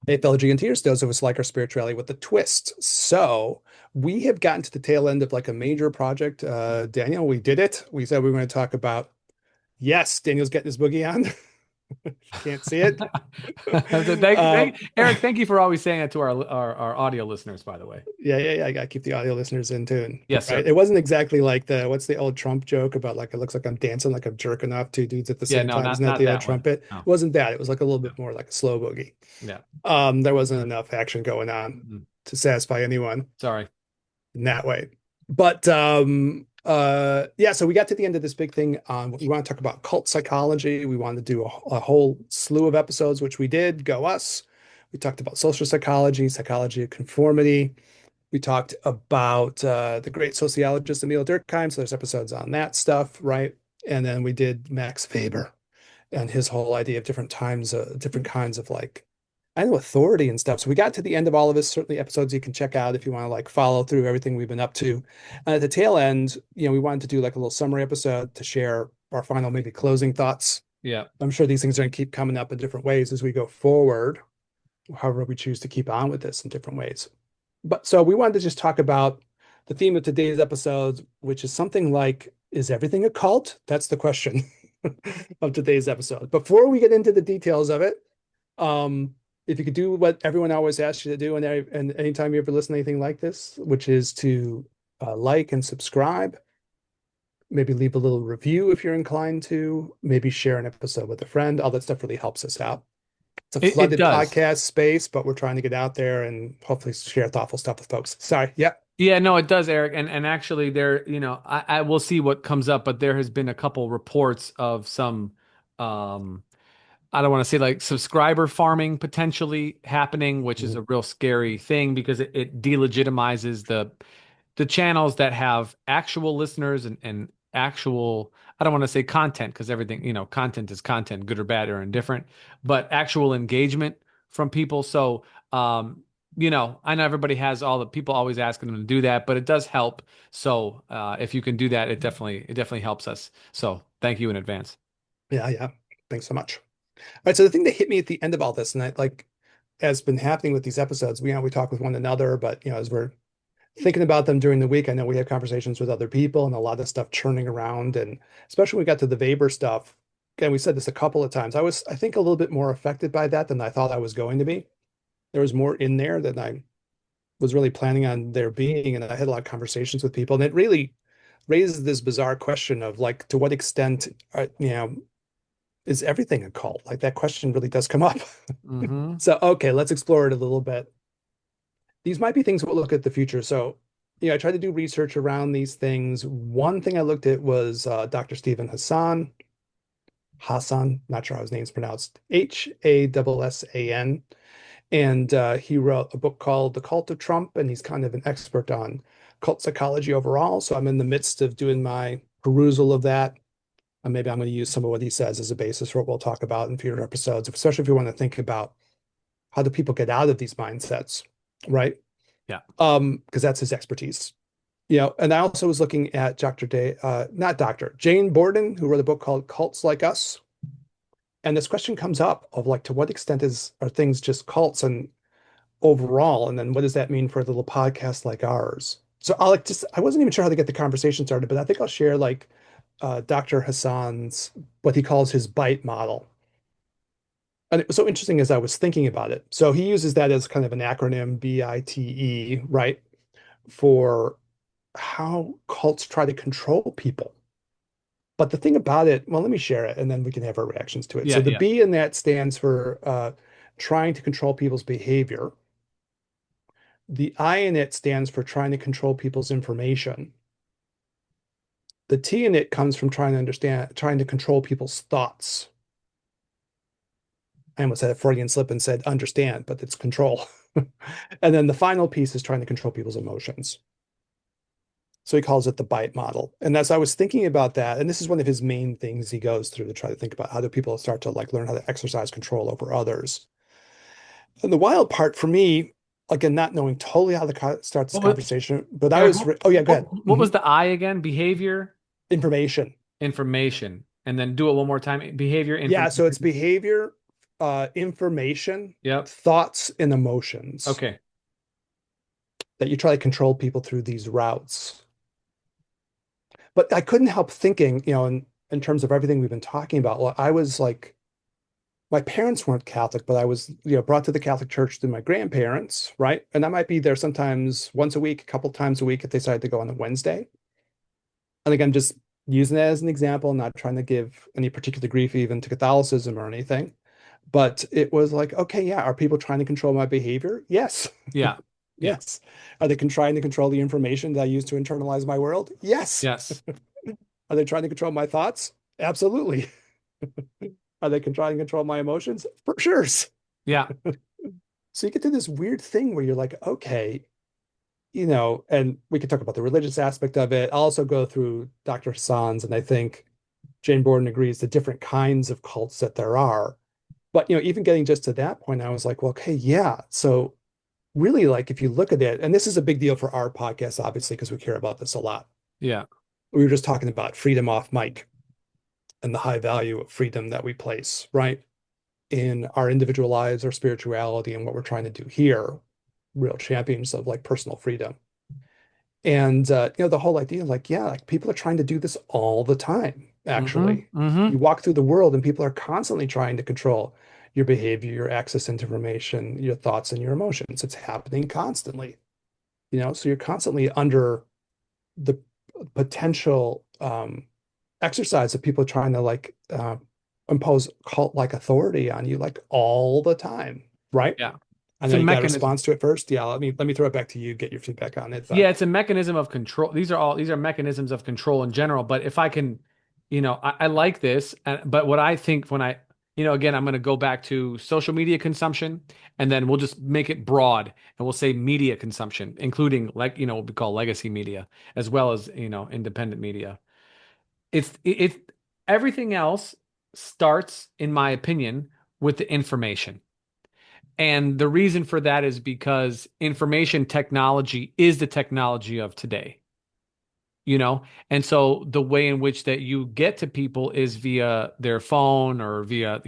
Hey, fellow Giganteers, those of us like our spirituality with a twist. So we have gotten to the tail end of like a major project. Daniel, we did it. We said we were going to talk about, yes, Daniel's getting his boogie on. Can't see it. So Um, Eric, thank you for always saying that to our audio listeners, by the way. yeah. I gotta keep the audio listeners in tune, Yes, right? sir. It wasn't exactly like what's the old Trump joke about like it looks like I'm dancing like I'm jerking off two dudes at the Yeah, same no, time. Isn't that not the old that one. trumpet? It No, wasn't that. It was like a little no. bit more like a slow boogie. Yeah. There wasn't enough action going on Mm. to satisfy anyone Sorry. in that way. But yeah, so we got to the end of this big thing on we want to talk about cult psychology. We wanted to do a whole slew of episodes, which we did. Go us. We talked about social psychology, psychology of conformity. We talked about the great sociologist Emil Durkheim. So there's episodes on that stuff, right? And then we did Max Weber and his whole idea of different times, different kinds of like, I know authority and stuff. So we got to the end of all of this, certainly episodes you can check out if you want to like follow through everything we've been up to. And at the tail end, we wanted to do like a little summary episode to share our final, maybe closing thoughts. Yeah. I'm sure these things are going to keep coming up in different ways as we go forward, however we choose to keep on with this in different ways. But so we wanted to just talk about the theme of today's episode, which is something like, is everything a cult? That's the question of today's episode. Before we get into the details of it, um, if you could do what everyone always asks you to do, and anytime you ever listen to anything like this, which is to like and subscribe, maybe leave a little review if you're inclined to, maybe share an episode with a friend. All that stuff really helps us out. It's a It flooded does. podcast space, but we're trying to get out there and hopefully share thoughtful stuff with folks. Sorry. Yeah. Yeah, no, it does, Eric. And actually there, I will see what comes up, but there has been a couple reports of some um I don't want to say like subscriber farming potentially happening, which is Mhm. a real scary thing because it delegitimizes the channels that have actual listeners and actual, I don't want to say content because everything, content is content, good or bad or indifferent, but actual engagement from people. So, I know everybody has all the people always asking them to do that, but it does help. So, if you can do that, it definitely helps us. So, thank you in advance. Yeah. Thanks so much. All right. So the thing that hit me at the end of all this, and I like has been happening with these episodes, we talk with one another, but as we're thinking about them during the week, I know we have conversations with other people and a lot of stuff churning around. And especially when we got to the Weber stuff, again, we said this a couple of times. I think, a little bit more affected by that than I thought I was going to be. There was more in there than I was really planning on there being. And I had a lot of conversations with people. And it really raises this bizarre question of like, to what extent, is everything a cult? Like that question really does come up. Hmm. So, okay, let's explore it a little bit. These might be things we'll look at the future. So, I tried to do research around these things. One thing I looked at was Dr. Stephen Hassan, not sure how his name's pronounced, Hassan. And he wrote a book called The Cult of Trump, and he's kind of an expert on cult psychology overall. So I'm in the midst of doing my perusal of that. And maybe I'm going to use some of what he says as a basis for what we'll talk about in future episodes, especially if you want to think about how do people get out of these mindsets, right? Yeah. Because that's his expertise. And I also was looking at not Dr. Jane Borden, who wrote a book called Cults Like Us. And this question comes up of like, to what extent are things just cults and overall? And then what does that mean for a little podcast like ours? So I wasn't even sure how to get the conversation started, but I think I'll share like Dr. Hassan's, what he calls his bite model. And it was so interesting as I was thinking about it. So he uses that as kind of an acronym, BITE, right? For how cults try to control people. But the thing about it, well, let me share it and then we can have our reactions to it. So Yeah, the yeah. B in that stands for trying to control people's behavior. The I in it stands for trying to control people's information. The T in it comes from trying to control people's thoughts. I almost had a Freudian slip and said understand, but it's control. And then the final piece is trying to control people's emotions. So he calls it the bite model. And as I was thinking about that, and this is one of his main things he goes through to try to think about how do people start to like learn how to exercise control over others. And the wild part for me, again, not knowing totally how to start this What was conversation, but Eric? What, oh yeah, go ahead. what was the I again? Behavior, Information. information, and then do it one more time. Behavior, Yeah, so it's information. behavior, information, Yep. thoughts, and emotions Okay. that you try to control people through these routes. But I couldn't help thinking, in terms of everything we've been talking about, well, I was like, my parents weren't Catholic, but I was, brought to the Catholic Church through my grandparents, right? And I might be there sometimes once a week, a couple times a week if they decided to go on a Wednesday. And again, just using it as an example, not trying to give any particular grief even to Catholicism or anything. But it was like, okay, yeah, are people trying to control my behavior? Yes. Yeah. Yeah. Yes. Are they trying to control the information that I use to internalize my world? Yes. Yes. Are they trying to control my thoughts? Absolutely. Are they trying to control my emotions? For sure. Yeah. So you get to this weird thing where you're like, okay, and we could talk about the religious aspect of it. I'll also go through Dr. Hassan's, and I think Jane Borden agrees the different kinds of cults that there are. But even getting just to that point, I was like, well, okay, yeah. So really, like if you look at it, and this is a big deal for our podcast, obviously, because we care about this a lot. Yeah. We were just talking about freedom off mic and the high value of freedom that we place, right? In our individual lives, our spirituality, and what we're trying to do here, real champions of like personal freedom. And the whole idea, like, yeah, like people are trying to do this all the time, Mm-hmm. actually. You Mm-hmm. walk through the world and people are constantly trying to control your behavior, your access to information, your thoughts and your emotions. It's happening constantly, so you're constantly under the potential exercise of people trying to like impose cult-like authority on you like all the time, right? Yeah. I It's know a you got a mechanism. response to it first. Yeah, let me throw it back to you, get your feedback on it, Yeah, but it's a mechanism of control. These are mechanisms of control in general. But if I can, I like this. But what I think when again, I'm going to go back to social media consumption, and then we'll just make it broad, and we'll say media consumption, including like what we call legacy media, as well as independent media. It everything else starts, in my opinion, with the information. And the reason for that is because information technology is the technology of today, you know? And so the way in which that you get to people is via their phone or via,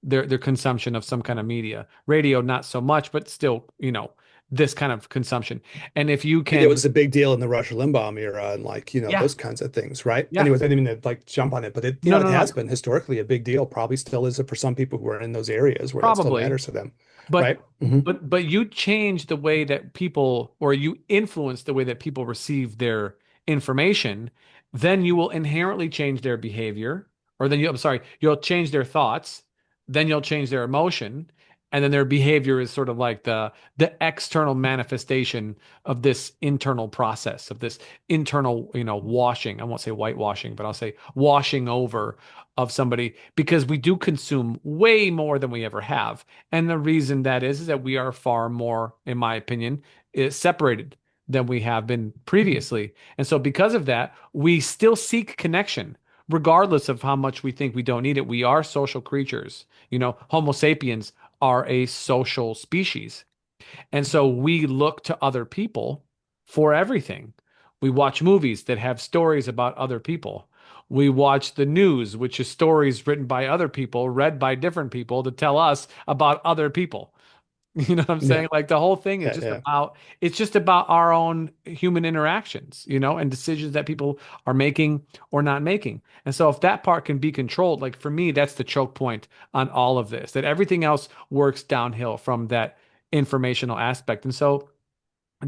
their consumption of some kind of media. Radio, not so much, but still, this kind of consumption. And if you it can, was a big deal in the Rush Limbaugh era and like, yeah, those kinds of things, right? yeah, Anyways, I didn't mean to like jump on it, but it, no, it no, has no, been historically a big deal, probably still is it for some people who are in those areas where that still probably. matters to them, But right? Hmm. but you change the way that people, or you influence the way that people receive their information, then you will inherently change their behavior, or then I'm sorry, you'll change their thoughts, then you'll change their emotion, and then their behavior is sort of like the external manifestation of this internal process, of this internal, washing. I won't say whitewashing, but I'll say washing over of somebody, because we do consume way more than we ever have. And the reason that is that we are far more, in my opinion, separated than we have been previously. And so because of that, we still seek connection, regardless of how much we think we don't need it. We are social creatures. Homo sapiens are a social species. And so we look to other people for everything. We watch movies that have stories about other people. We watch the news, which is stories written by other people, read by different people to tell us about other people. You know what I'm Yeah, saying? Like the whole thing is yeah, just yeah. about, it's just about our own human interactions, and decisions that people are making or not making. And so if that part can be controlled, like for me, that's the choke point on all of this, that everything else works downhill from that informational aspect. And so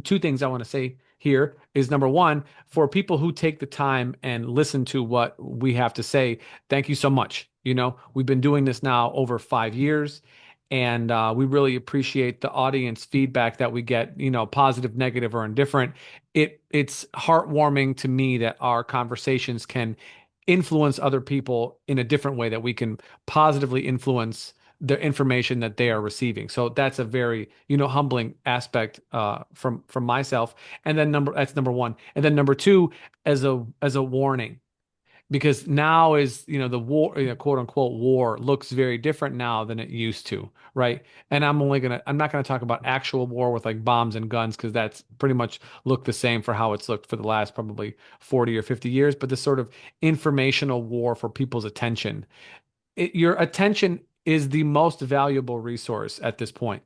two things I want to say here is number one, for people who take the time and listen to what we have to say, thank you so much. We've been doing this now over 5 years, and we really appreciate the audience feedback that we get, positive, negative, or indifferent. It's heartwarming to me that our conversations can influence other people in a different way, that we can positively influence the information that they are receiving. So that's a very, humbling aspect from myself. And then that's number one. And then number two, as a warning, because now is, the war, quote unquote war looks very different now than it used to, right? And I'm not gonna talk about actual war with like bombs and guns, because that's pretty much looked the same for how it's looked for the last probably 40 or 50 years. But this sort of informational war for people's attention, your attention is the most valuable resource at this point.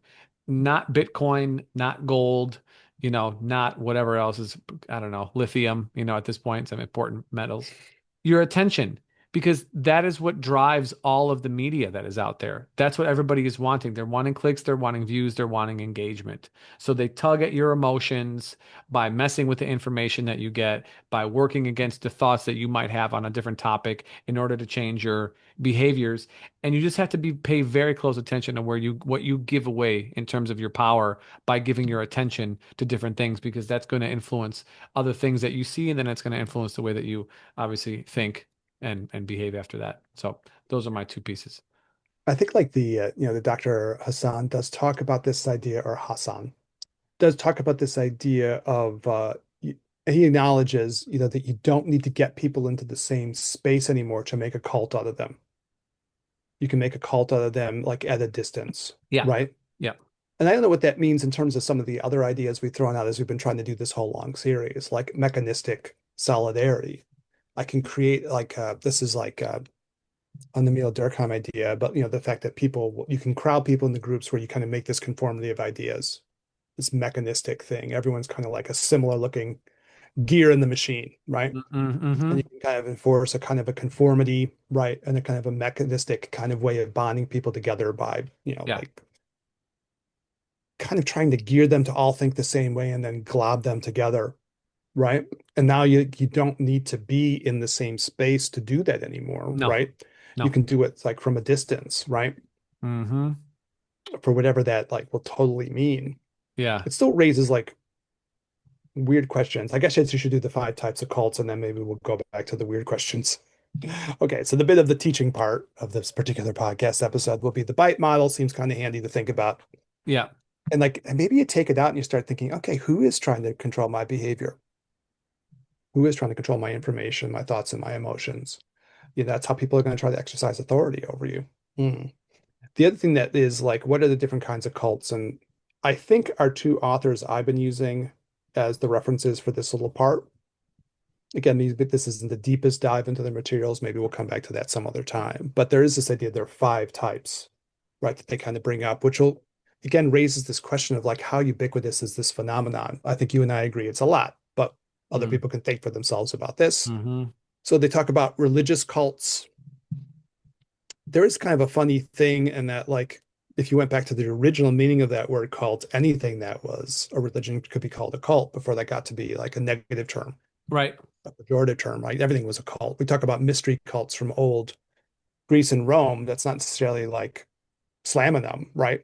Not Bitcoin, not gold, not whatever else is, I don't know, lithium, at this point, some important metals. Your attention, because that is what drives all of the media that is out there. That's what everybody is wanting. They're wanting clicks, they're wanting views, they're wanting engagement. So they tug at your emotions by messing with the information that you get, by working against the thoughts that you might have on a different topic in order to change your behaviors. And you just have to pay very close attention to what you give away in terms of your power by giving your attention to different things, because that's going to influence other things that you see, and then it's going to influence the way that you obviously think and behave after that. So those are my two pieces. I think like the Dr. Hassan does talk about this idea, or Hassan does talk about this idea of he acknowledges, that you don't need to get people into the same space anymore to make a cult out of them. You can make a cult out of them like at a distance, Yeah. right? Yeah. And I don't know what that means in terms of some of the other ideas we've thrown out as we've been trying to do this whole long series, like mechanistic solidarity. I can create like this is like on the Emil Durkheim idea, but the fact that you can crowd people into groups where you kind of make this conformity of ideas, this mechanistic thing. Everyone's kind of like a similar looking gear in the machine, right? Mm-hmm. And you can kind of enforce a kind of a conformity, right? And a kind of a mechanistic kind of way of bonding people together by, Yeah. like kind of trying to gear them to all think the same way and then glob them together, right? And now you don't need to be in the same space to do that anymore, No. right? You No. can do it like from a distance, right? Mm-hmm. For whatever that like will totally mean. Yeah. It still raises like weird questions. I guess you should do the 5 types of cults and then maybe we'll go back to the weird questions. Okay, so the bit of the teaching part of this particular podcast episode will be the bite model. Seems kind of handy to think about. Yeah. And maybe you take it out and you start thinking, okay, who is trying to control my behavior? Who is trying to control my information, my thoughts, and my emotions? That's how people are going to try to exercise authority over you. Hmm. The other thing that is like, what are the different kinds of cults? And I think our 2 authors I've been using as the references for this little part. Again, this isn't the deepest dive into the materials. Maybe we'll come back to that some other time. But there is this idea there are 5 types, right, that they kind of bring up, which will again raises this question of like how ubiquitous is this phenomenon? I think you and I agree it's a lot, but other Mm. people can think for themselves about this. Mm-hmm. So they talk about religious cults. There is kind of a funny thing in that, like, if you went back to the original meaning of that word cult, anything that was a religion could be called a cult before that got to be like a negative term, Right. a pejorative term, right? Everything was a cult. We talk about mystery cults from old Greece and Rome. That's not necessarily like slamming them, right?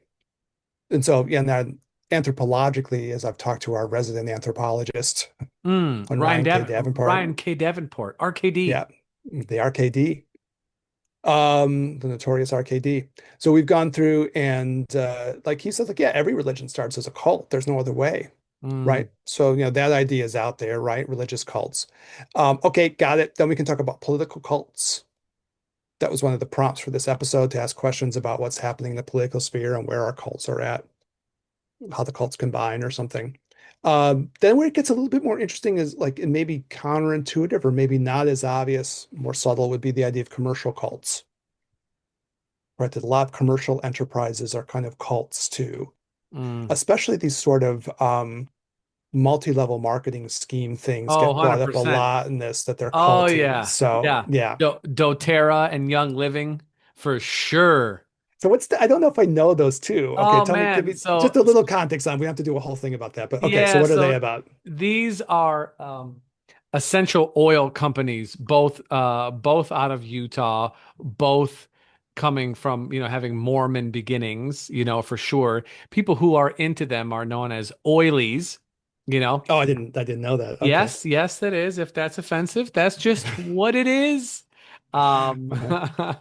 And so, yeah, and then anthropologically, as I've talked to our resident anthropologist on Ryan K. Davenport, yeah, RKD. the RKD, the notorious RKD. So we've gone through and like he says, like, yeah, every religion starts as a cult. There's no other way, Mm. right? So, that idea is out there, right? Religious cults. Okay, got it. Then we can talk about political cults. That was one of the prompts for this episode to ask questions about what's happening in the political sphere and where our cults are at, how the cults combine or something. Then where it gets a little bit more interesting is like, and maybe counterintuitive or maybe not as obvious, more subtle would be the idea of commercial cults, right? That a lot of commercial enterprises are kind of cults too, Mm. especially these sort of multi-level marketing scheme things Oh, get brought up a 100%. lot in this, that they're Oh culty. yeah. So Yeah. yeah. doTERRA and Young Living for sure. So I don't know if I know those two. Okay, Oh tell me, give man. me just a little context on. We have to do a whole thing about that. But okay, so Yeah, what are they so about? these are essential oil companies, both out of Utah, both coming from, having Mormon beginnings, for sure. People who are into them are known as oilies, you know. Oh, I didn't know that. Okay. Yes, yes, that is. If that's offensive, that's just what it is. Um, Uh-huh.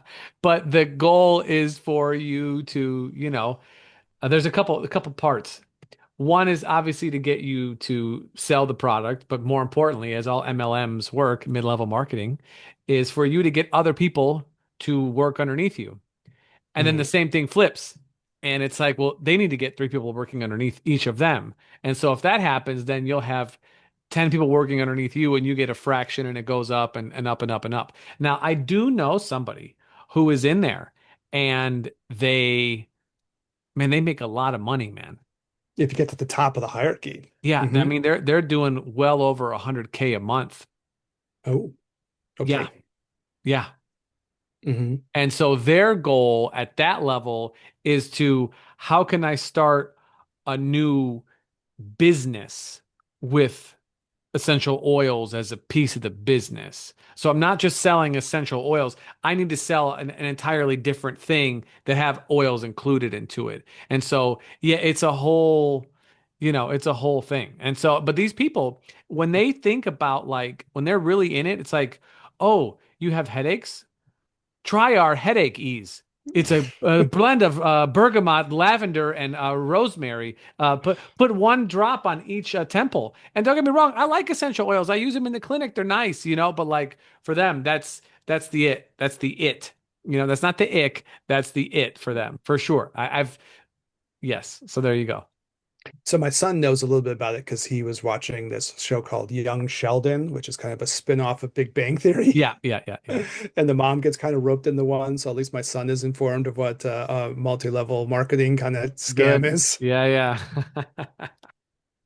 but the goal is for you to, there's a couple parts. One is obviously to get you to sell the product, but more importantly, as all MLMs work, mid-level marketing, is for you to get other people to work underneath you. And then the Mhm. same thing flips. And it's like, well, they need to get 3 people working underneath each of them. And so if that happens, then you'll have 10 people working underneath you and you get a fraction and it goes up and up and up and up. Now, I do know somebody who is in there and they make a lot of money, man. If you get to the top of the hierarchy. Yeah, I Hmm. mean they're doing well over 100K a month. Oh, Yeah, okay. yeah. Hmm. And so their goal at that level is to how can I start a new business with essential oils as a piece of the business. So I'm not just selling essential oils. I need to sell an entirely different thing that have oils included into it. And so, yeah, it's a whole, it's a whole thing. And so, but these people, when they think about like, when they're really in it, it's like, oh, you have headaches? Try our headache ease. It's a blend of bergamot, lavender, and rosemary. Put one drop on each temple. And don't get me wrong, I like essential oils. I use them in the clinic. They're nice, but like for them, that's the it. That's the it. That's not the ick. That's the it for them for sure. I've yes. So there you go. So my son knows a little bit about it because he was watching this show called Young Sheldon, which is kind of a spin-off of Big Bang Theory. Yeah, yeah, yeah, yeah. And the mom gets kind of roped into one. So at least my son is informed of what multi-level marketing kind of scam Good. is. Yeah, yeah.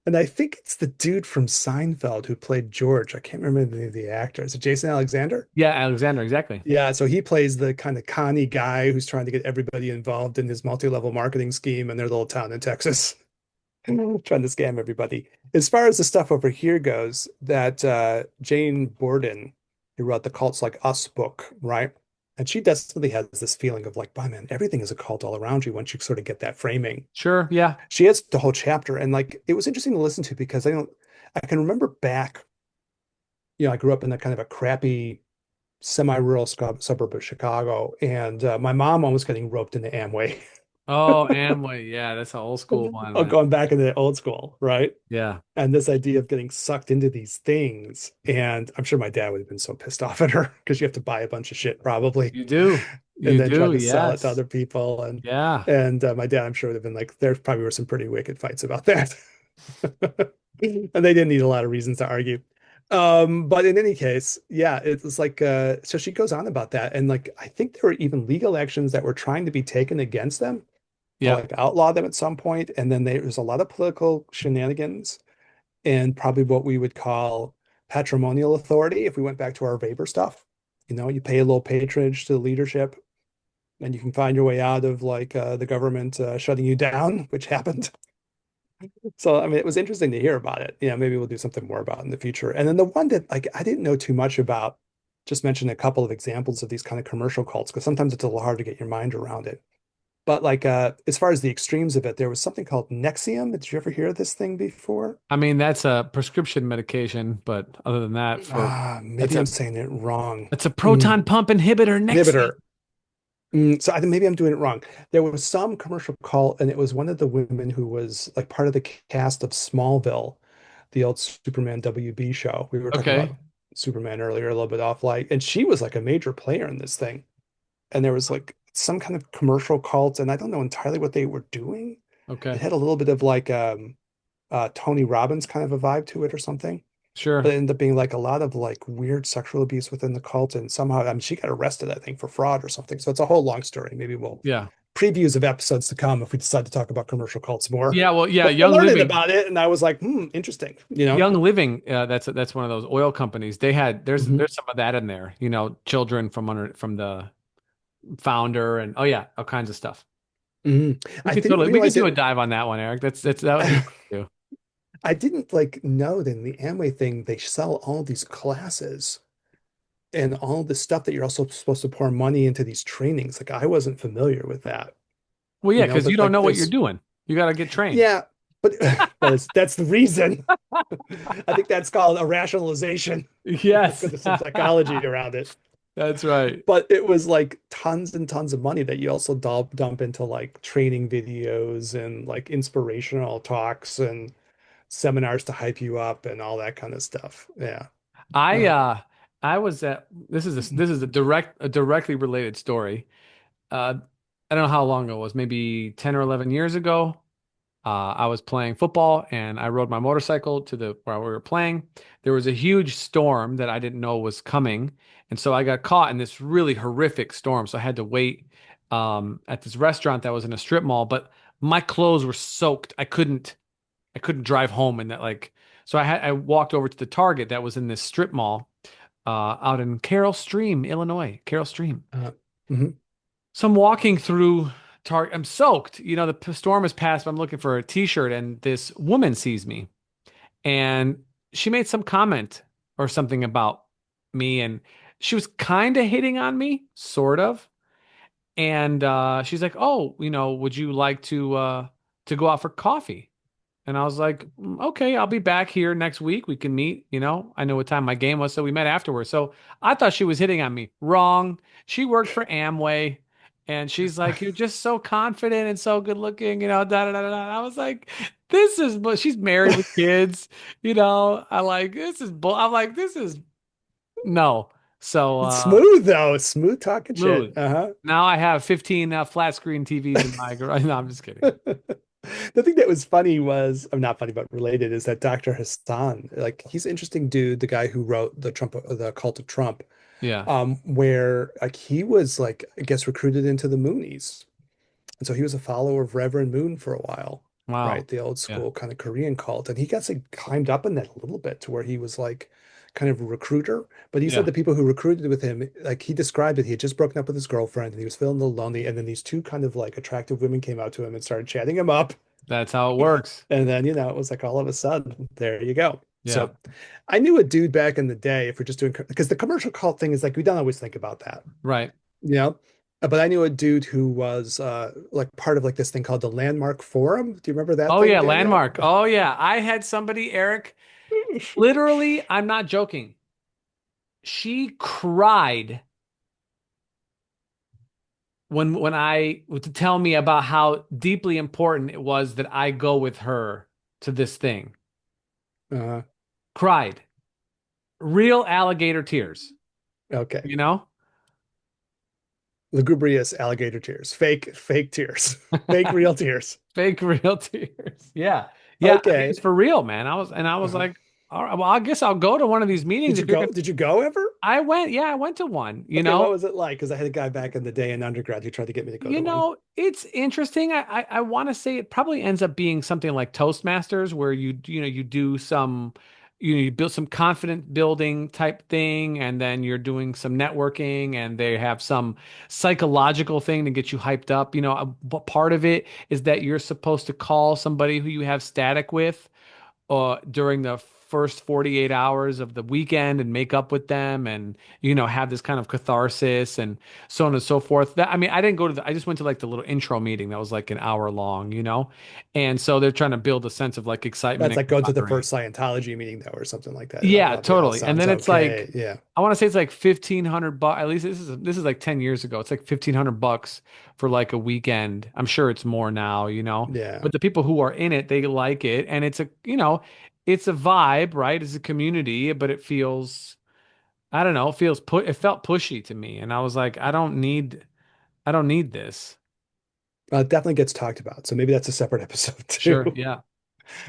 And I think it's the dude from Seinfeld who played George. I can't remember the name of the actor. Is it Jason Alexander? Yeah, Alexander, exactly. Yeah, so he plays the kind of conny guy who's trying to get everybody involved in his multi-level marketing scheme in their little town in Texas, trying to scam everybody. As far as the stuff over here goes, that Jane Borden, who wrote the Cults Like Us book, right? And she definitely has this feeling of like, "Bah, man, everything is a cult all around you once you sort of get that framing." Sure, yeah. She has the whole chapter, and like it was interesting to listen to because I can remember back, I grew up in a kind of a crappy semi-rural suburb of Chicago, and my mom almost getting roped into Amway. Oh, Amway. Yeah, that's an old school one, Oh, man. going back into the old school, right? Yeah. And this idea of getting sucked into these things. And I'm sure my dad would have been so pissed off at her because you have to buy a bunch of shit probably You do. and You then try do. to sell it to Yes. other people. And Yeah. my dad, I'm sure, would have been like, there probably were some pretty wicked fights about that. And they didn't need a lot of reasons to argue. But in any case, yeah, it was like so she goes on about that. And like I think there were even legal actions that were trying to be taken against them to Yeah. like outlaw them at some point. And then there was a lot of political shenanigans and probably what we would call patrimonial authority if we went back to our Weber stuff. You pay a little patronage to the leadership and you can find your way out of like the government shutting you down, which happened. So, I mean, it was interesting to hear about it. Maybe we'll do something more about it in the future. And then the one that like I didn't know too much about, just mention a couple of examples of these kind of commercial cults, because sometimes it's a little hard to get your mind around it. But like as far as the extremes of it, there was something called Nexium. Did you ever hear of this thing before? I mean, that's a prescription medication, but other than that, that's Maybe a I'm saying it wrong. that's a Mm, proton pump inhibitor Nexium. inhibitor. So I think maybe I'm doing it wrong. There was some commercial call, and it was one of the women who was like part of the cast of Smallville, the old Superman WB show. We were talking Okay. about Superman earlier, a little bit off light, and she was like a major player in this thing. And there was like some kind of commercial cult, and I don't know entirely what they were doing. It Okay. had a little bit of like Tony Robbins kind of a vibe to it or something. But Sure. it ended up being like a lot of like weird sexual abuse within the cult. And somehow, I mean, she got arrested, I think, for fraud or something. So it's a whole long story. Maybe we'll Yeah. previews of episodes to come if we decide to talk about commercial cults more. Yeah. Well, yeah. But we're learning about it. And I was like, interesting, Young Living. That's one of those oil companies. They had Mhm, there's some of that in there. Children from the founder and oh yeah, all kinds of stuff. mhm. I didn't We could realize do it. a dive on that one, Eric. That would be fun too. I didn't like know that in the Amway thing, they sell all these classes and all this stuff that you're also supposed to pour money into these trainings. Like I wasn't familiar with that, Well, yeah, because you but don't like know what you're there's doing. You got to get trained. yeah, but that's the reason. I think that's called a rationalization Yes, because there's some psychology around it. that's right. But it was like tons and tons of money that you also dump into like training videos and like inspirational talks and seminars to hype you up and all that kind of stuff. Yeah. I Uh, uh I was at this is a directly related story. I don't know how long ago it was, maybe 10 or 11 years ago. I was playing football and I rode my motorcycle to the where we were playing. There was a huge storm that I didn't know was coming, and so I got caught in this really horrific storm. So I had to wait at this restaurant that was in a strip mall, but my clothes were soaked. I couldn't drive home and that like so I walked over to the Target that was in this strip mall out in Carroll Stream, Illinois, Carroll Stream. Uh, mhm. So I'm walking through Target. I'm soaked. You know, the storm has passed, but I'm looking for a t-shirt and this woman sees me and she made some comment or something about me and she was kind of hitting on me, sort of. And she's like, "Oh, would you like to go out for coffee?" And I was like, Okay, I'll be back here next week. We can meet. I know what time my game was, so we met afterwards. So I thought she was hitting on me. Wrong. She worked for Amway, and she's like, "You're just so confident and so good looking." Da da da da. Da. I was like, "This is," but she's married with kids. I like this is. I'm like, this is no. So It's smooth though. Smooth talking shit. smooth. Uh-huh. Now I have 15 flat screen TVs in my garage. No, I'm just kidding. The thing that was funny was, I'm not funny, but related, is that Dr. Hassan, like he's an interesting dude, the guy who wrote the Cult of Trump, Yeah. where like he was like, I guess, recruited into the Moonies. And so he was a follower of Reverend Moon for a while, Wow. right? The old Yeah. school kind of Korean cult. And he got like climbed up in that a little bit to where he was like kind of a recruiter. But he said Yeah. the people who recruited with him, like he described it, he had just broken up with his girlfriend and he was feeling a little lonely. And then these two kind of like attractive women came out to him and started chatting him up. That's how it works. And then, it was like all of a sudden, there you go. Yeah. So I knew a dude back in the day, if we're just doing, because the commercial cult thing is like, we don't always think about that, Right. you know? But I knew a dude who was like part of like this thing called the Landmark Forum. Do you remember that Oh thing, yeah, Danielle? landmark. Oh yeah. I had somebody, Eric, literally, I'm not joking. She cried when I to tell me about how deeply important it was that I go with her to this thing. Uh, Cried. Real alligator tears, okay. you know? Lugubrious alligator tears, fake tears, fake real tears. Fake real tears. Yeah. Yeah, I mean Okay. it's for real, man. I was Uh-huh. like, all right, well, I guess I'll go to one of these meetings if you're gonna Did you go ever? I went, yeah, I went to one, you Okay, what know. was it like? Because I had a guy back in the day in undergrad who tried to get me to go to one. It's interesting. I want to say it probably ends up being something like Toastmasters, where you do some, you build some confident building type thing, and then you're doing some networking, and they have some psychological thing to get you hyped up. But part of it is that you're supposed to call somebody who you have static with during the first 48 hours of the weekend and make up with them and have this kind of catharsis and so on and so forth. That I mean, I didn't go to I just went to like the little intro meeting that was like an hour long, and so they're trying to build a sense of like excitement That's and like going to the camaraderie. first Scientology meeting though, or something like that. That Yeah, probably all totally. And sounds then it's like okay. Yeah. I want to say it's like 1,500 bucks. At least this is like 10 years ago. It's like 1,500 bucks for like a weekend. I'm sure it's more now, Yeah. but the people who are in it, they like it. And it's a vibe, right? It's a community, but it feels, I don't know, it felt pushy to me. And I was like, I don't need this. It definitely gets talked about. So maybe that's a separate episode Sure. too. Yeah.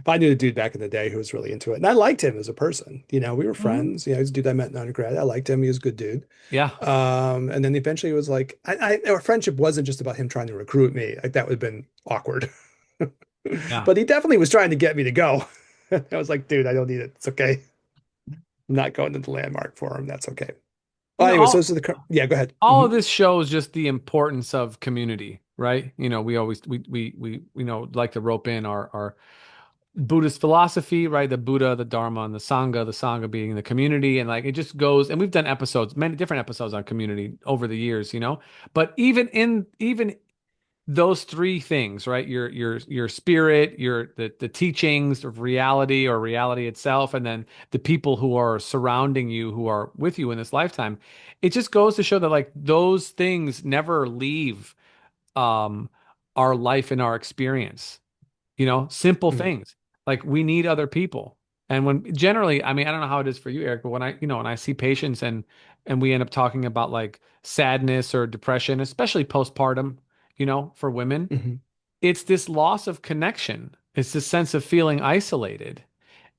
But I knew a dude back in the day who was really into it. And I liked him as a person. We were Mhm. friends. He's a dude I met in undergrad. I liked him. He was a good dude. Yeah. And then eventually it was like, our friendship wasn't just about him trying to recruit me. Like that would have been awkward. Yeah. But he definitely was trying to get me to go. I was like, dude, I don't need it. It's okay. I'm not going to the landmark for him. That's okay. You Well, know, anyway, so all, this is the, yeah, go ahead. all of this shows just the importance of community, right? We always like to rope in our Buddhist philosophy, right? The Buddha, the Dharma, and the Sangha being the community. And like it just goes, and we've done episodes, many different episodes on community over the years, But even those three things, right? Your spirit, the teachings of reality or reality itself, and then the people who are surrounding you, who are with you in this lifetime. It just goes to show that like those things never leave um our life and our experience, simple Mhm. things. Like we need other people. And when generally, I mean, I don't know how it is for you, Eric, but when I see patients and we end up talking about like sadness or depression, especially postpartum, for women, Mhm. it's this loss of connection. It's this sense of feeling isolated.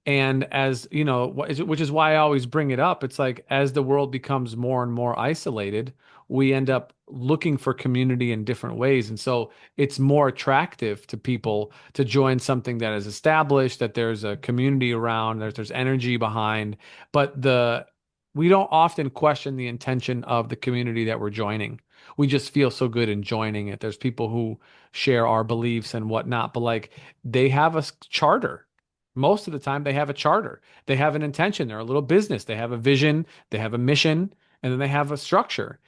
And as you know, which is why I always bring it up, it's like as the world becomes more and more isolated, we end up looking for community in different ways. And so it's more attractive to people to join something that is established, that there's a community around, there's energy behind, but we don't often question the intention of the community that we're joining. We just feel so good in joining it. There's people who share our beliefs and whatnot, but like they have a charter. Most of the time, they have a charter. They have an intention. They're a little business. They have a vision. They have a mission, and then they have a structure.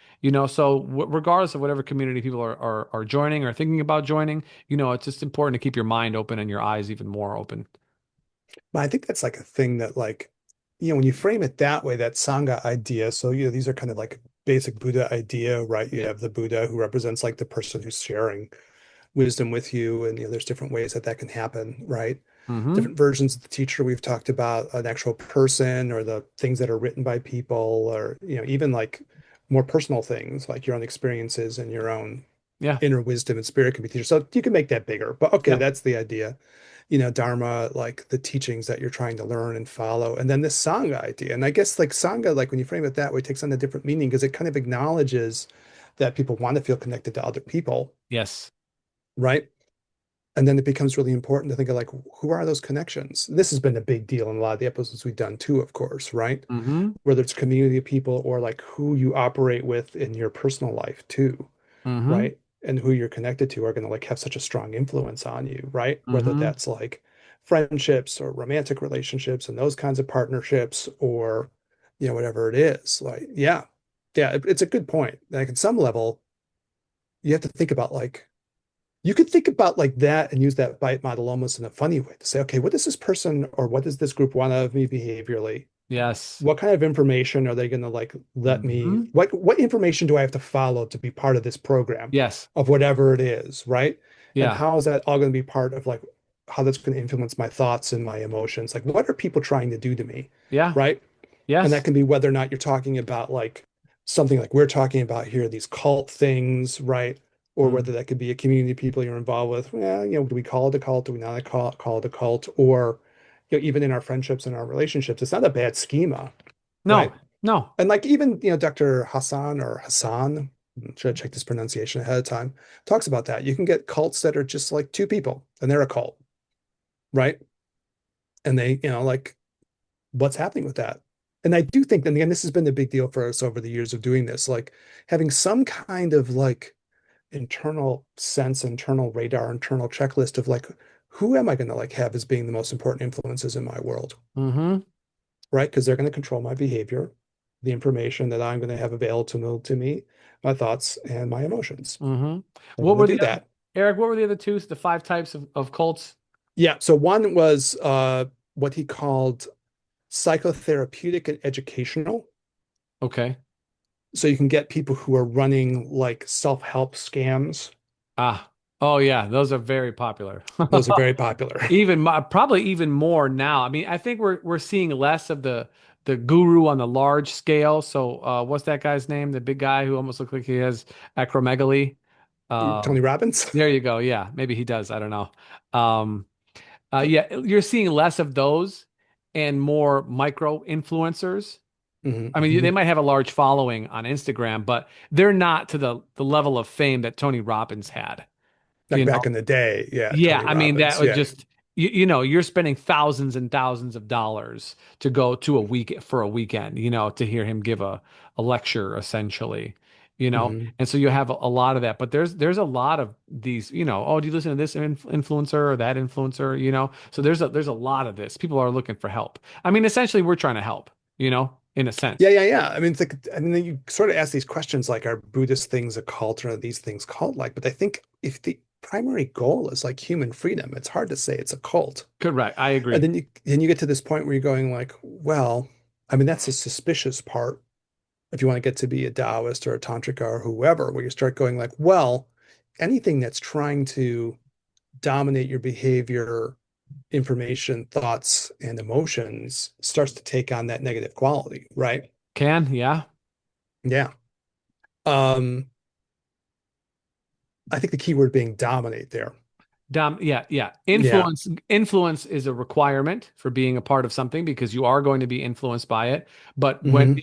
So regardless of whatever community people are joining or thinking about joining, it's just important to keep your mind open and your eyes even more open. But I think that's like a thing that like, when you frame it that way, that Sangha idea, so these are kind of like basic Buddha idea, right? You have the Buddha who represents like the person who's sharing wisdom with you, and there's different ways that that can happen, right? Mm-hmm. Different versions of the teacher we've talked about, an actual person, or the things that are written by people, or even like more personal things like your own experiences and your own Yeah. inner wisdom and spirit can be teachers. So you can make that bigger. But okay, Yeah. that's the idea. Dharma, like the teachings that you're trying to learn and follow. And then this Sangha idea. And I guess like Sangha, like when you frame it that way, takes on a different meaning because it kind of acknowledges that people want to feel connected to other people, Yes. right? And then it becomes really important to think of like, who are those connections? This has been a big deal in a lot of the episodes we've done too, of course, right? Mm-hmm. Whether it's community of people or like who you operate with in your personal life too, Mm-hmm. right? And who you're connected to are going to like have such a strong influence on you, right? Whether Mm-hmm. that's like friendships or romantic relationships and those kinds of partnerships or, whatever it is. Like, yeah, yeah, it's a good point. Like at some level, you have to think about like, you could think about like that and use that bite model almost in a funny way to say, okay, what does this person or what does this group want out of me behaviorally? Yes. What kind of information are they going to like let me, Mm-hmm. what information do I have to follow to be part of this program Yes. of whatever it is, right? And Yeah. how is that all going to be part of like how that's going to influence my thoughts and my emotions? Like what are people trying to do to me, Yeah. right? And that Yes. can be whether or not you're talking about like something like we're talking about here, these cult things, right? Or Mm. whether that could be a community of people you're involved with. Well, do we call it a cult? Do we not call it a cult? Or, even in our friendships and our relationships, it's not a bad schema, No. right? No. And like even, Dr. Hassan or Hassan, should have checked this pronunciation ahead of time, talks about that. You can get cults that are just like two people and they're a cult, right? And they, like what's happening with that? And I do think, and again, this has been the big deal for us over the years of doing this, like having some kind of like internal sense, internal radar, internal checklist of like, who am I going to like have as being the most important influences in my world, Mm-hmm. right? Because they're going to control my behavior, the information that I'm going to have available to me, my thoughts and my emotions. Mm-hmm. I'm What going to were do the other, that. Eric, what were the other two? The five types of cults? Yeah. So one was what he called psychotherapeutic and educational. Okay. So you can get people who are running like self-help scams. Ah. Oh yeah, those are very popular. Those are very popular. Probably even more now. I mean, I think we're seeing less of the guru on the large scale. So what's that guy's name? The big guy who almost looks like he has acromegaly. Tony Um, Robbins. there you go. Yeah, maybe he does. I don't know. Um, yeah, you're seeing less of those and more micro influencers. Mhm, I mean, they mhm. might have a large following on Instagram, but they're not to the level of fame that Tony Robbins had. Like You back know, in the day, yeah, yeah, Tony I mean that Robbins. would Yeah. just you're spending thousands and thousands of dollars to go to a week for a weekend, to hear him give a lecture essentially, Mhm. and so you have a lot of that. But there's a lot of these, oh, do you listen to this influencer or that influencer, So there's a lot of this. People are looking for help. I mean, essentially, we're trying to help, in a Yeah, sense. yeah, yeah. I mean, it's like, I mean, you sort of ask these questions like, are Buddhist things a cult or are these things cult-like? But I think if the primary goal is like human freedom, it's hard to say it's a cult. Correct. I And agree. then you get to this point where you're going like, well, I mean, that's a suspicious part if you want to get to be a Taoist or a Tantrika or whoever, where you start going like, well, anything that's trying to dominate your behavior, information, thoughts, and emotions starts to take on that negative quality, right? Yeah. Yeah. Um, I think the key word being dominate there. Yeah, yeah. Yeah. Influence is a requirement for being a part of something because you are going to be influenced by it. But when Hmm.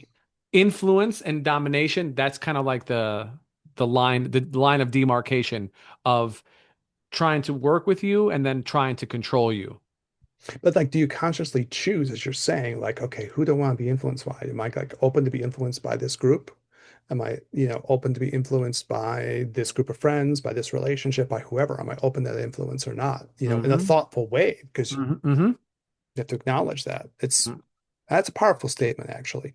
influence and domination, that's kind of like the line of demarcation of trying to work with you and then trying to control you. But like, do you consciously choose, as you're saying, like, okay, who do I want to be influenced by? Am I like open to be influenced by this group? Am I, open to be influenced by this group of friends, by this relationship, by whoever? Am I open to that influence or not? In a Hmm. thoughtful way, because you Hmm. Hmm. have to acknowledge that. That's a powerful statement, actually.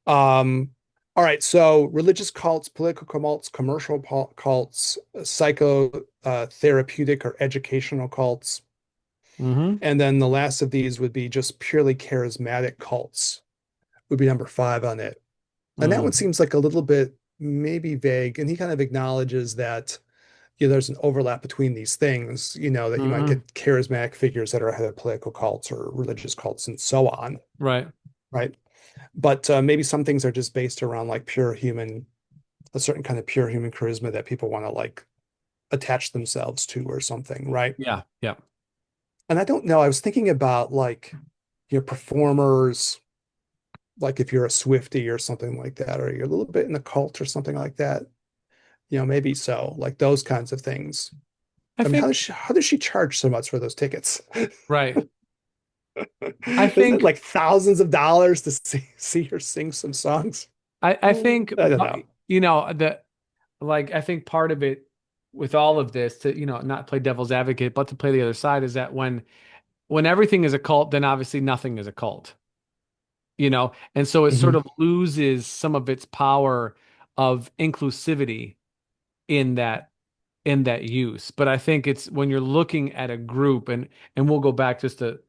Um, all right, so religious cults, political cults, commercial cults, psycho therapeutic or educational cults. Hmm. And then the last of these would be just purely charismatic cults, would be number five on it. And that one Hmm. seems like a little bit maybe vague. And he kind of acknowledges that, there's an overlap between these things, that you might Hmm. get charismatic figures that are head of political cults or religious cults and so on, Right. right? But maybe some things are just based around like a certain kind of pure human charisma that people want to like attach themselves to or something, right? Yeah. Yeah. And I don't know. I was thinking about like, performers, like if you're a Swiftie or something like that, or you're a little bit in the cult or something like that, maybe so, like those kinds of things. I I mean, think, how does she charge so much for those tickets? right. I Isn't it think like thousands of dollars to see her sing some songs? I think I don't know. the like I think part of it with all of this to not play devil's advocate but to play the other side is that when everything is a cult then obviously nothing is a cult, and so it sort Hmm. of loses some of its power of inclusivity in that use. But I think it's when you're looking at a group, and we'll go back just a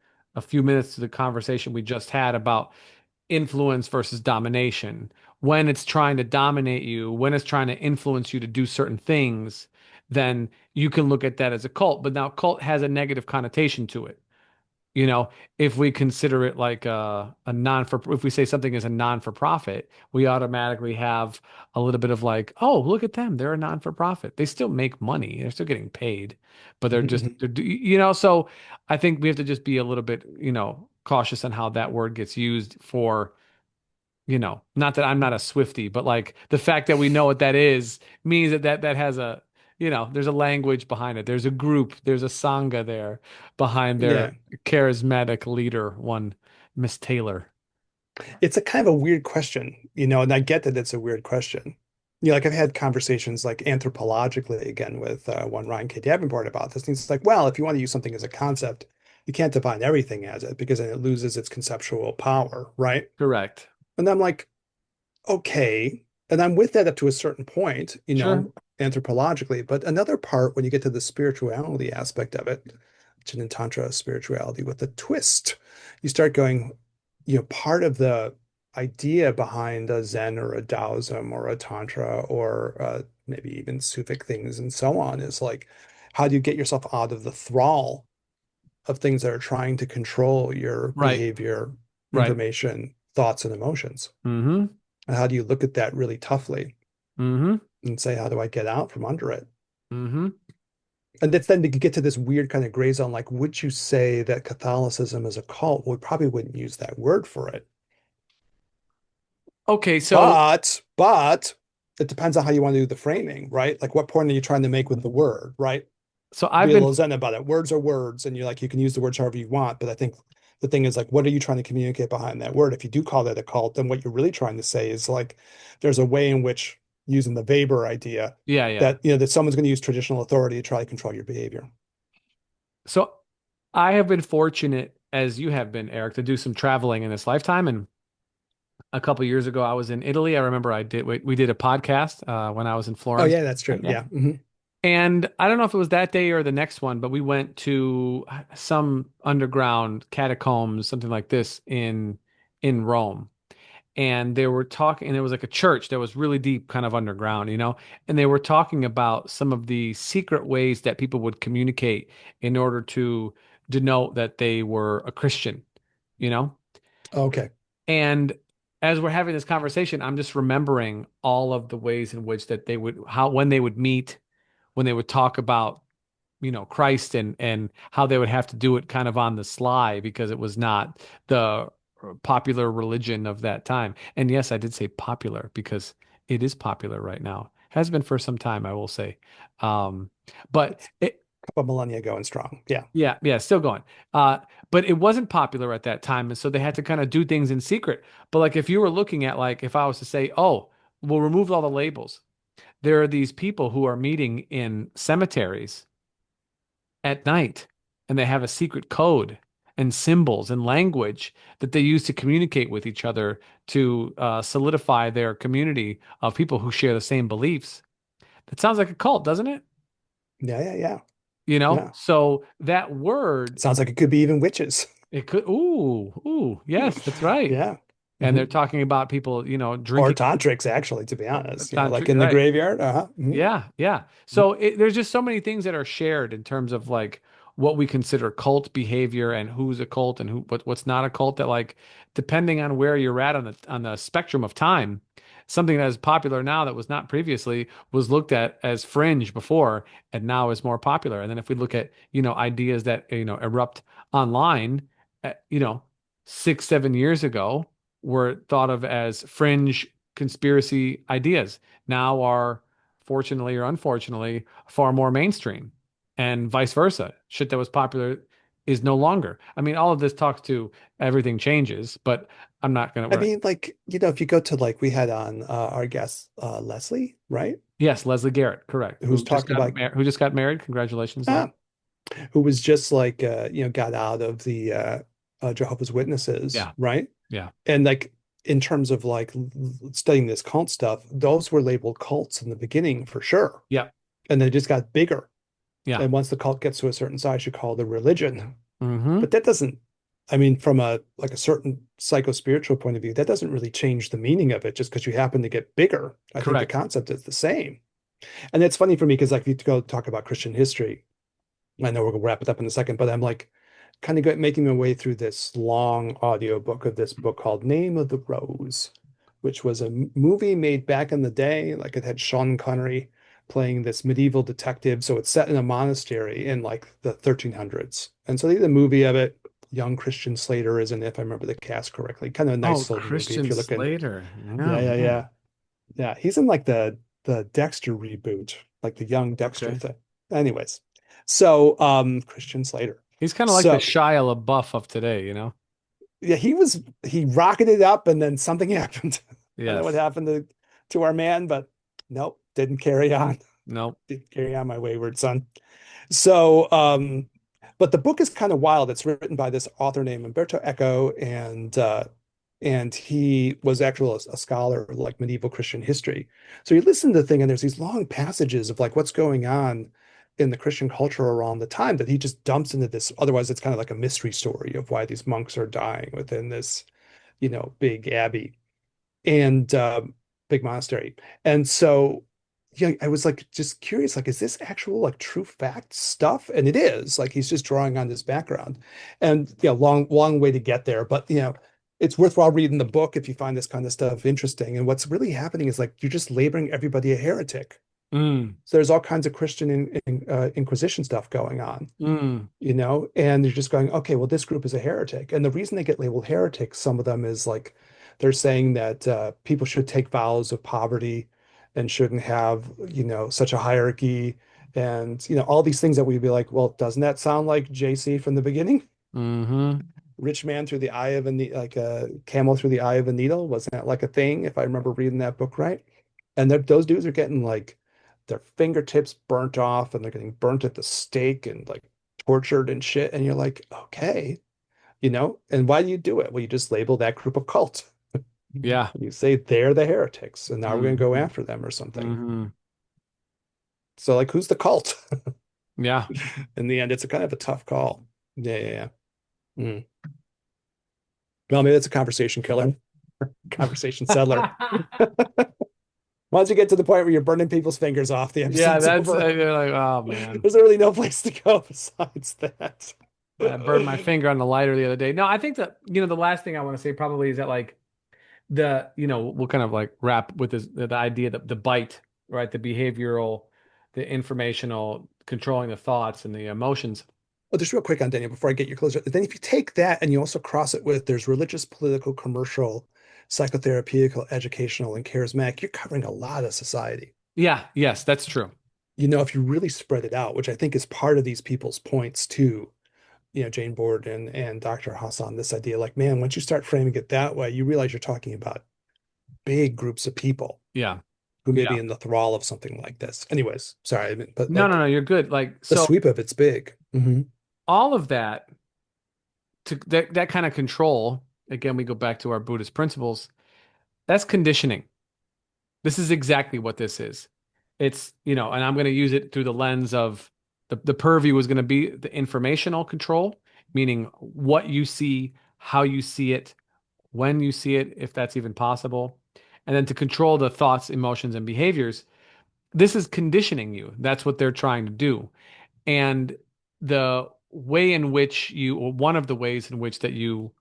few minutes to the conversation we just had about influence versus domination. When it's trying to dominate you, when it's trying to influence you to do certain things, then you can look at that as a cult. But now cult has a negative connotation to it. You know, if we consider it like a non for, if we say something is a non for profit, we automatically have a little bit of like, oh, look at them. They're a non for profit. They still make money. They're still getting paid, but Hmm. so I think we have to just be a little bit, cautious on how that word gets used for, not that I'm not a Swiftie, but like the fact that we know what that is means that has there's a language behind it. There's a group, there's a sangha there behind their Yeah. charismatic leader, one Miss Taylor. It's a kind of a weird question, and I get that it's a weird question. Like I've had conversations like anthropologically again with one Ryan K. Davenport about this. And he's like, well, if you want to use something as a concept, you can't define everything as it because then it loses its conceptual power, right? Correct. And I'm like, okay. And I'm with that up to a certain point, Sure. anthropologically. But another part, when you get to the spirituality aspect of it, Chin Tantra spirituality with a twist, you start going, part of the idea behind a Zen or a Taoism or a Tantra or maybe even Sufic things and so on is like, how do you get yourself out of the thrall of things that are trying to control your Right. behavior, Right. information, thoughts, and emotions? Mm-hmm. And how do you look at that really toughly Mm-hmm. and say, how do I get out from under it? Mm-hmm. And that's then to get to this weird kind of gray zone. Like, would you say that Catholicism is a cult? Well, we probably wouldn't use that word for it. Okay, so But it depends on how you want to do the framing, right? Like, what point are you trying to make with the word, right? so I've Be a been little zen about it. Words are words, and you can use the words however you want. But I think the thing is, like, what are you trying to communicate behind that word? If you do call that a cult, then what you're really trying to say is like, there's a way in which using the Weber idea yeah, yeah. that that someone's going to use traditional authority to try to control your behavior. So I have been fortunate, as you have been, Eric, to do some traveling in this lifetime. And a couple years ago, I was in Italy. I remember we did a podcast when I was in Oh Florence. yeah, that's true. Yeah. Yeah. Hmm. And I don't know if it was that day or the next one, but we went to some underground catacombs, something like this in Rome. And they were talking, and it was like a church that was really deep, kind of underground, and they were talking about some of the secret ways that people would communicate in order to denote that they were a Christian, you know? Okay. And as we're having this conversation, I'm just remembering all of the ways in which that they would, how, when they would meet, when they would talk about Christ and how they would have to do it kind of on the sly because it was not the popular religion of that time. And yes, I did say popular because it is popular right now. Has been for some time, I will say. Um, but It's it, a couple millennia going strong. Yeah. yeah, yeah, still going. But it wasn't popular at that time, and so they had to kind of do things in secret. But like if you were looking at like if I was to say, oh, we'll remove all the labels. There are these people who are meeting in cemeteries at night, and they have a secret code and symbols and language that they use to communicate with each other to solidify their community of people who share the same beliefs. That sounds like a cult, doesn't it? Yeah. Yeah. Yeah. You know, Yeah. so that word, Sounds like it could be even witches. it could, ooh, yes, that's right. Yeah. And they're Mhm. talking about people, Or drinking tantrics, actually, to be honest. Like tantric, in the right? graveyard. Uh-huh. Yeah, yeah. So there's just so many things that are shared in terms of like what we consider cult behavior and who's a cult and what's not a cult that like depending on where you're at on the spectrum of time, something that is popular now that was not previously was looked at as fringe before and now is more popular. And then if we look at, ideas that, erupt online, 6, 7 years ago were thought of as fringe conspiracy ideas now are fortunately or unfortunately, far more mainstream, and vice versa. Shit that was popular is no longer. I mean, all of this talks to everything changes, but I'm not gonna. I We're not, mean, like, if you go to like we had on our guest Leslie, right? yes, Leslie Garrett, correct. Who's talking about Who just got married. Congratulations, Les. ah, who was just like got out of the Jehovah's Witnesses, Yeah, right? yeah, And like in terms of like studying this cult stuff, those were labeled cults in the beginning for sure. yeah, And they just got bigger. yeah. And once the cult gets to a certain size, you call it a religion. Mm-hmm. But that doesn't, I mean, from a like a certain psycho-spiritual point of view, that doesn't really change the meaning of it just because you happen to get bigger. I think the Correct. concept is the same. And it's funny for me because like if you go talk about Christian history, I know we're gonna wrap it up in a second, but I'm like kind of making my way through this long audio book of this book called Name of the Rose, which was a movie made back in the day. Like it had Sean Connery playing this medieval detective. So it's set in a monastery in like the 1300s. And so they did a movie of it. Young Christian Slater is in it, if I remember the cast correctly. Kind of a Oh, nice little movie if Christian you're looking. Slater. Yeah, Yeah, yeah, man. yeah. Yeah, he's in like the Dexter reboot, like the young Dexter Okay. thing. Anyways, so Christian Slater. He's kind of like the So Shia LaBeouf of today, you know? yeah, he rocketed up and then something happened. I don't know what Yes. happened to our man, but nope, didn't carry on. Nope. Didn't carry on, my wayward son. So but the book is kind of wild. It's written by this author named Umberto Eco, and he was actually a scholar of like medieval Christian history. So you listen to the thing, and there's these long passages of like what's going on in the Christian culture around the time that he just dumps into this. Otherwise, it's kind of like a mystery story of why these monks are dying within this, big abbey and big monastery. And so, yeah, I was like just curious, like, is this actual like true fact stuff? And it is. Like he's just drawing on this background, and long way to get there. But it's worthwhile reading the book if you find this kind of stuff interesting. And what's really happening is like you're just labeling everybody a heretic. Mm, So there's all kinds of Christian Inquisition stuff going on, mm, and you're just going, okay, well, this group is a heretic. And the reason they get labeled heretics, some of them is like they're saying that people should take vows of poverty and shouldn't have, such a hierarchy. And, all these things that we'd be like, well, doesn't that sound like JC from the beginning? mm-hmm. Rich man through the eye of a like a camel through the eye of a needle. Wasn't that like a thing, if I remember reading that book right? And those dudes are getting like their fingertips burnt off and they're getting burnt at the stake and like tortured and shit. And you're like, okay, and why do you do it? Well, you just label that group of cult. Yeah. You say they're the heretics, and now we're going to go Mm-hmm. after them or something. Mm-hmm. So, like, who's the cult? Yeah. In the end, it's a kind of a tough call. Yeah, yeah, yeah. Mm. Well, maybe it's a conversation killer, conversation settler. Once you get to the point where you're burning people's fingers off, the Yeah, episode's that's over. you're like, oh man. There's really no place to go besides that. I burned my finger on the lighter the other day. No, I think that, the last thing I want to say probably is that like we'll kind of like wrap with this the idea that the bite, right? The behavioral the informational, controlling the thoughts and the emotions. Well, just real quick on Daniel before I get your closer. Then if you take that and you also cross it with there's religious, political, commercial, psychotherapeutical, educational, and charismatic, you're covering a lot of society. Yeah, yes, that's true. If you really spread it out, which I think is part of these people's points too, Jane Borden and Dr. Hassan, this idea like, man, once you start framing it that way, you realize you're talking about big groups of people Yeah. who may be Yeah. in the thrall of something like this. Anyways, sorry, but No, no, like no, you're good. Like, the so sweep of it's big. all of that to that kind of control, again, we go back to our Buddhist principles, that's conditioning. This is exactly what this is. It's, and I'm going to use it through the lens of the purview is going to be the informational control, meaning what you see, how you see it, when you see it, if that's even possible. And then to control the thoughts, emotions, and behaviors, this is conditioning you. That's what they're trying to do. And the way in which or one of the ways in which that you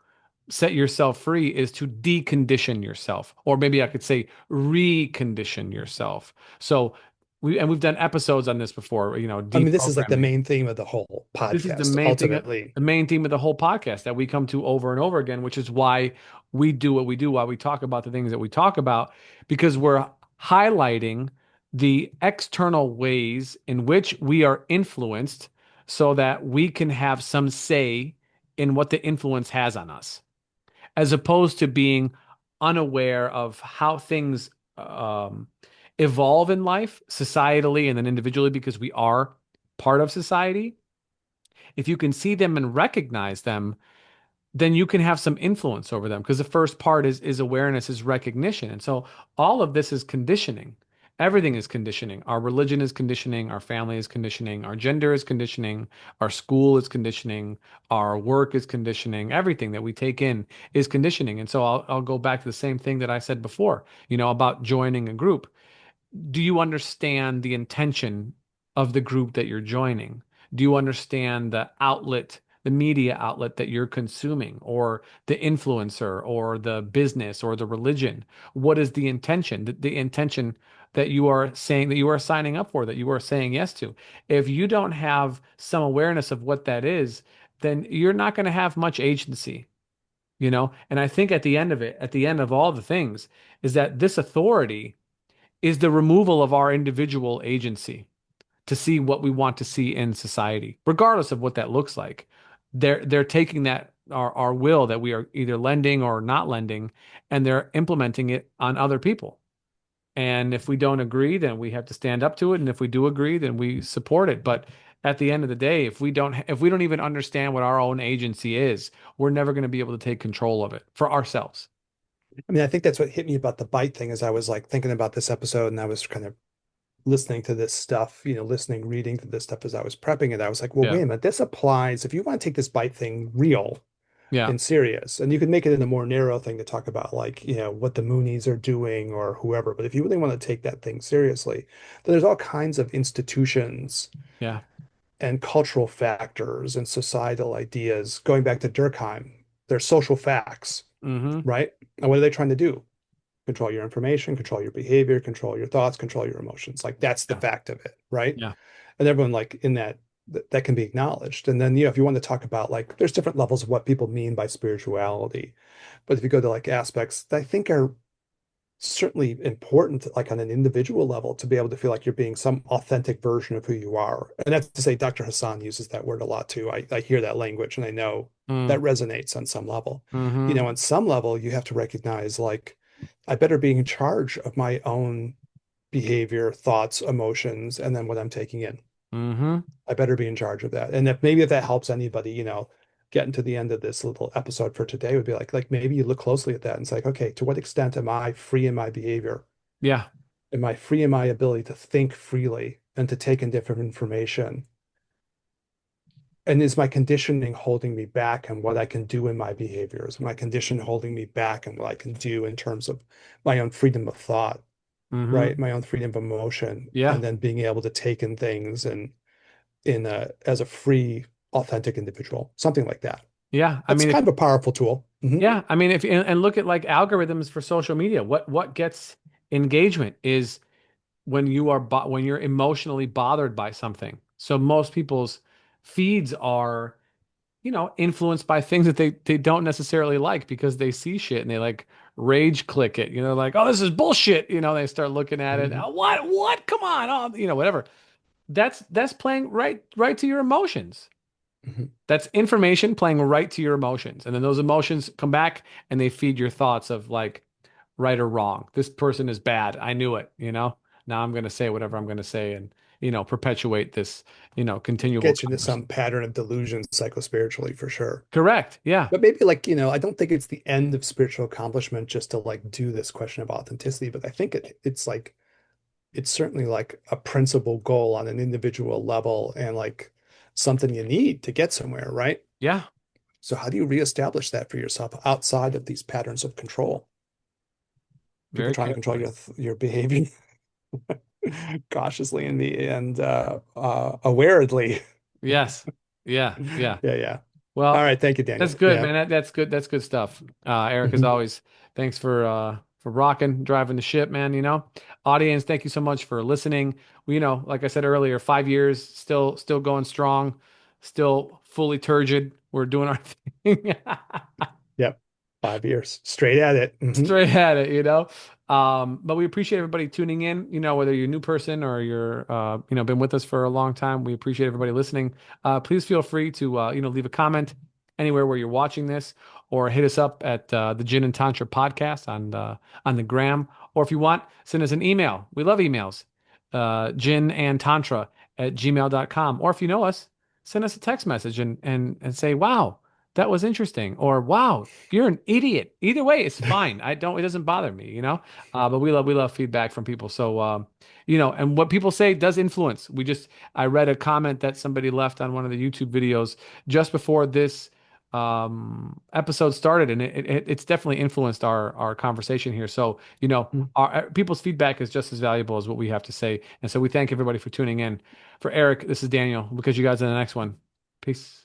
set yourself free is to decondition yourself, or maybe I could say recondition yourself. So we've done episodes on this before, I mean, this is like the deprogramming. main theme of the whole This is the podcast, main thing, ultimately. the main theme of the whole podcast that we come to over and over again, which is why we do what we do, why we talk about the things that we talk about, because we're highlighting the external ways in which we are influenced so that we can have some say in what the influence has on us, as opposed to being unaware of how things um, evolve in life, societally and then individually, because we are part of society. If you can see them and recognize them, then you can have some influence over them, because the first part is awareness, is recognition. And so all of this is conditioning. Everything is conditioning. Our religion is conditioning, our family is conditioning, our gender is conditioning, our school is conditioning, our work is conditioning. Everything that we take in is conditioning. And so I'll go back to the same thing that I said before, about joining a group. Do you understand the intention of the group that you're joining? Do you understand the outlet, the media outlet that you're consuming, or the influencer, or the business, or the religion? What is the intention? The intention that you are saying, that you are signing up for, that you are saying yes to. If you don't have some awareness of what that is, then you're not going to have much agency. And I think at the end of it, at the end of all the things, is that this authority is the removal of our individual agency to see what we want to see in society, regardless of what that looks like. They're taking that our will that we are either lending or not lending, and they're implementing it on other people. And if we don't agree, then we have to stand up to it. And if we do agree, then we support it. But at the end of the day, if we don't even understand what our own agency is, we're never going to be able to take control of it for ourselves. I mean, I think that's what hit me about the bite thing as I was like thinking about this episode and I was kind of listening to this stuff, reading to this stuff as I was prepping it. I was like, well, Yeah. wait a minute, this applies if you want to take this bite thing real Yeah. and serious, and you could make it in a more narrow thing to talk about like, what the Moonies are doing or whoever. But if you really want to take that thing seriously, then there's all kinds of institutions Yeah. and cultural factors and societal ideas going back to Durkheim. They're social facts, Mm-hmm. right? And what are they trying to do? Control your information, control your behavior, control your thoughts, control your emotions. Like that's the Yeah. fact of it, right? Yeah. And everyone like in that can be acknowledged. And then, if you want to talk about like there's different levels of what people mean by spirituality. But if you go to like aspects that I think are certainly important, like on an individual level, to be able to feel like you're being some authentic version of who you are. And that's to say, Dr. Hassan uses that word a lot too. I hear that language and I know that Mm. resonates on some level. Mm-hmm. On some level, you have to recognize like, I better be in charge of my own behavior, thoughts, emotions, and then what I'm taking in. Mm-hmm. I better be in charge of that. And if that helps anybody, getting to the end of this little episode for today would be like maybe you look closely at that and it's like, okay, to what extent am I free in my behavior? Yeah. Am I free in my ability to think freely and to take in different information? And is my conditioning holding me back and what I can do in my behaviors? My condition holding me back and what I can do in terms of my own freedom of thought, Mm-hmm. right? My own freedom of emotion, Yeah. and then being able to take in things and as a free, authentic individual, something like that. Yeah. I That's mean, if kind of a powerful tool. yeah, I mean, if and look at like algorithms for social media, what gets engagement is when when you're emotionally bothered by something. So most people's feeds are, influenced by things that they don't necessarily like because they see shit and they like rage click it. Like, oh, this is bullshit. They start looking at it. Mhm. "Oh, what? Come on. Oh, whatever. That's playing right to your emotions. Mhm. That's information playing right to your emotions. And then those emotions come back and they feed your thoughts of like right or wrong. This person is bad. I knew it. Now I'm going to say whatever I'm going to say and, perpetuate this, continual Gets you into conversation. some pattern of delusion psychospiritually for sure. Correct. Yeah. But maybe like, I don't think it's the end of spiritual accomplishment just to like do this question of authenticity, but I think it's like it's certainly like a principal goal on an individual level and like something you need to get somewhere, right? Yeah. So how do you reestablish that for yourself outside of these patterns of control? People Very trying to control carefully. your behavior cautiously and awarely. Yes. Yeah. Yeah. Yeah, yeah. All Well, right, thank you, that's Daniel. good, Yeah. man. That's good. That's good stuff. Eric, as Mhm. always, thanks for rocking, driving the ship, man. Audience, thank you so much for listening. Like I said earlier, 5 years, still going strong, still fully turgid. We're doing our thing. Yep. 5 years straight at it. Straight at it. But we appreciate everybody tuning in, whether you're a new person or you're, been with us for a long time. We appreciate everybody listening. Please feel free to, leave a comment anywhere where you're watching this or hit us up at the Gin and Tantra podcast on the gram. Or if you want, send us an email. We love emails. Gin and Tantra at gmail.com. Or if you know us, send us a text message and say, wow, that was interesting. Or wow, you're an idiot. Either way, it's fine. It doesn't bother me. But we love feedback from people. So, and what people say does influence. I read a comment that somebody left on one of the YouTube videos just before this episode started, and it's definitely influenced our conversation here. So, our people's feedback is just as valuable as what we have to say. And so we thank everybody for tuning in. For Eric, this is Daniel. We'll catch you guys in the next one. Peace.